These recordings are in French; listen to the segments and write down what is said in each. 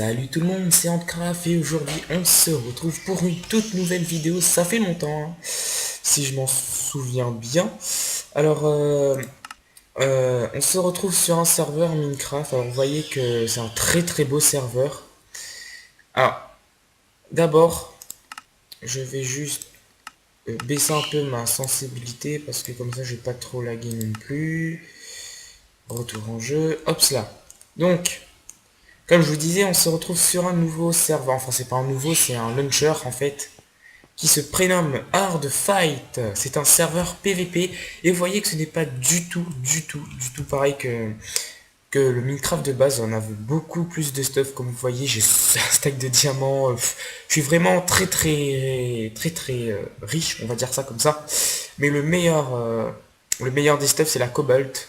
Salut tout le monde, c'est Handcraft et aujourd'hui on se retrouve pour une toute nouvelle vidéo. Ça fait longtemps, hein, si je m'en souviens bien. Alors, on se retrouve sur un serveur Minecraft. Alors, vous voyez que c'est un très beau serveur. Alors, d'abord, je vais juste baisser un peu ma sensibilité parce que comme ça, je vais pas trop laguer non plus. Retour en jeu, hop là. Donc, comme je vous disais, on se retrouve sur un nouveau serveur. Enfin, c'est pas un nouveau, c'est un launcher en fait, qui se prénomme Hard Fight. C'est un serveur PVP. Et vous voyez que ce n'est pas du tout pareil que le Minecraft de base. On a beaucoup plus de stuff. Comme vous voyez, j'ai un stack de diamants. Je suis vraiment très riche, on va dire ça comme ça. Mais le meilleur des stuff, c'est la cobalt.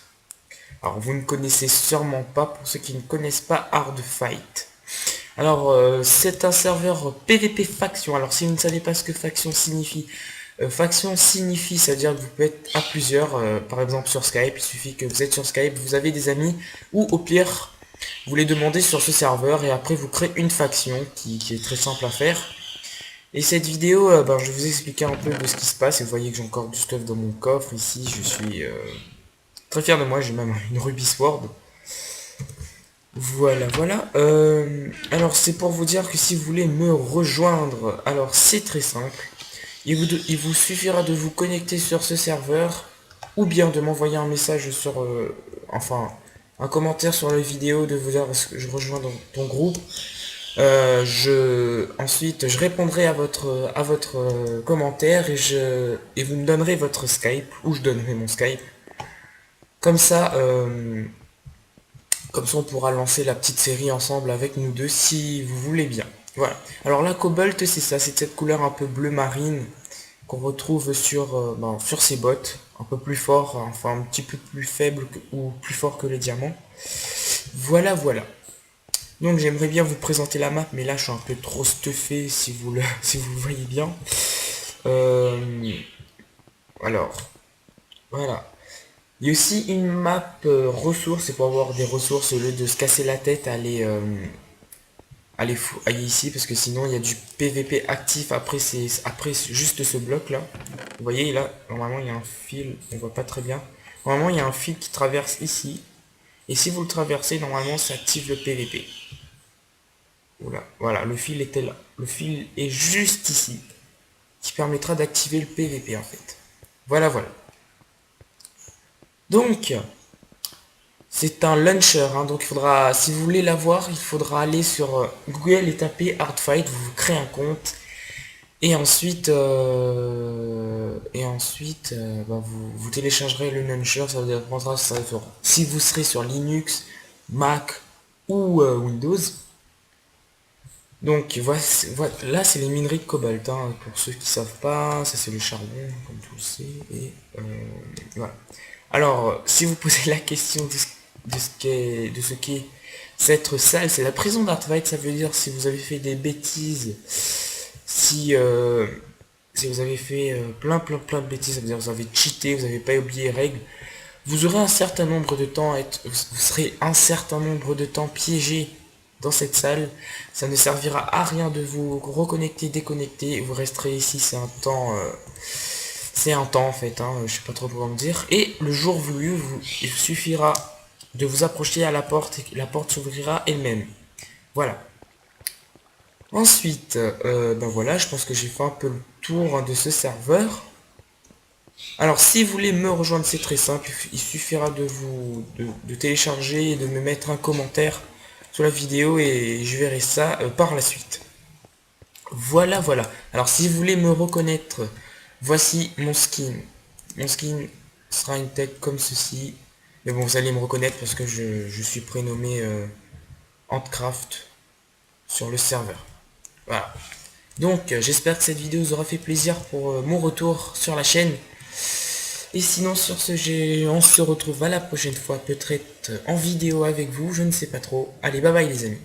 Alors, vous ne connaissez sûrement pas, pour ceux qui ne connaissent pas Hard Fight. Alors, c'est un serveur PVP faction. Alors, si vous ne savez pas ce que faction signifie, c'est-à-dire que vous pouvez être à plusieurs, par exemple sur Skype. Il suffit que vous êtes sur Skype, vous avez des amis, ou au pire, vous les demandez sur ce serveur, et après vous créez une faction qui est très simple à faire. Et cette vidéo, je vais vous expliquer un peu de ce qui se passe. Et vous voyez que j'ai encore du stuff dans mon coffre. Ici, je suis très fier de moi, j'ai même une Ruby Sword. Voilà. Alors c'est pour vous dire que si vous voulez me rejoindre, alors c'est très simple. Il vous suffira de vous connecter sur ce serveur ou bien de m'envoyer un message sur, un commentaire sur la vidéo de vous dire que je rejoins dans ton groupe. Ensuite je répondrai à votre commentaire et vous me donnerez votre Skype ou je donnerai mon Skype. Comme ça. Comme ça, on pourra lancer la petite série ensemble avec nous deux si vous voulez bien. Voilà. Alors la cobalt, c'est ça, c'est cette couleur un peu bleu marine qu'on retrouve sur ces bottes, un peu plus fort, enfin un petit peu plus faible ou plus fort que les diamants. Voilà. Donc j'aimerais bien vous présenter la map, mais là je suis un peu trop stuffé si vous le voyez bien. Alors, voilà. Il y a aussi une map ressources, c'est pour avoir des ressources au lieu de se casser la tête à aller ici, parce que sinon il y a du PVP actif après juste ce bloc là. Vous voyez là, normalement il y a un fil, on voit pas très bien. Normalement il y a un fil qui traverse ici, et si vous le traversez, normalement ça active le PVP. Voilà, le fil était là. Le fil est juste ici, qui permettra d'activer le PVP en fait. Voilà. Donc, c'est un launcher, hein, donc il faudra, si vous voulez l'avoir, il faudra aller sur Google et taper Hardfight, vous créez un compte, et ensuite, vous téléchargerez le launcher, ça vous dépendra si vous serez sur Linux, Mac ou Windows. Donc là c'est les minerais de cobalt, hein, pour ceux qui savent pas, ça c'est le charbon, comme tu le sais, et voilà. Alors, si vous posez la question de ce qu'est cette salle, c'est la prison d'Hardfight. Ça veut dire si vous avez fait des bêtises, si vous avez fait plein de bêtises, ça veut dire que vous avez cheaté, vous n'avez pas oublié les règles, vous aurez un certain nombre de temps, vous serez un certain nombre de temps piégé dans cette salle. Ça ne servira à rien de vous reconnecter, déconnecter, vous resterez ici, c'est un temps en fait, hein, je sais pas trop comment me dire. Et le jour voulu, il suffira de vous approcher à la porte et la porte s'ouvrira elle-même. Voilà. Ensuite, voilà, je pense que j'ai fait un peu le tour, hein, de ce serveur. Alors si vous voulez me rejoindre, c'est très simple, il suffira de télécharger et de me mettre un commentaire sur la vidéo et je verrai ça par la suite. Voilà. Alors si vous voulez me reconnaître, voici mon skin. Mon skin sera une tête comme ceci. Mais bon, vous allez me reconnaître parce que je suis prénommé Handcraft sur le serveur. Voilà. Donc, j'espère que cette vidéo vous aura fait plaisir pour mon retour sur la chaîne. Et sinon, sur ce, on se retrouve à la prochaine fois, peut-être en vidéo avec vous, je ne sais pas trop. Allez, bye bye les amis.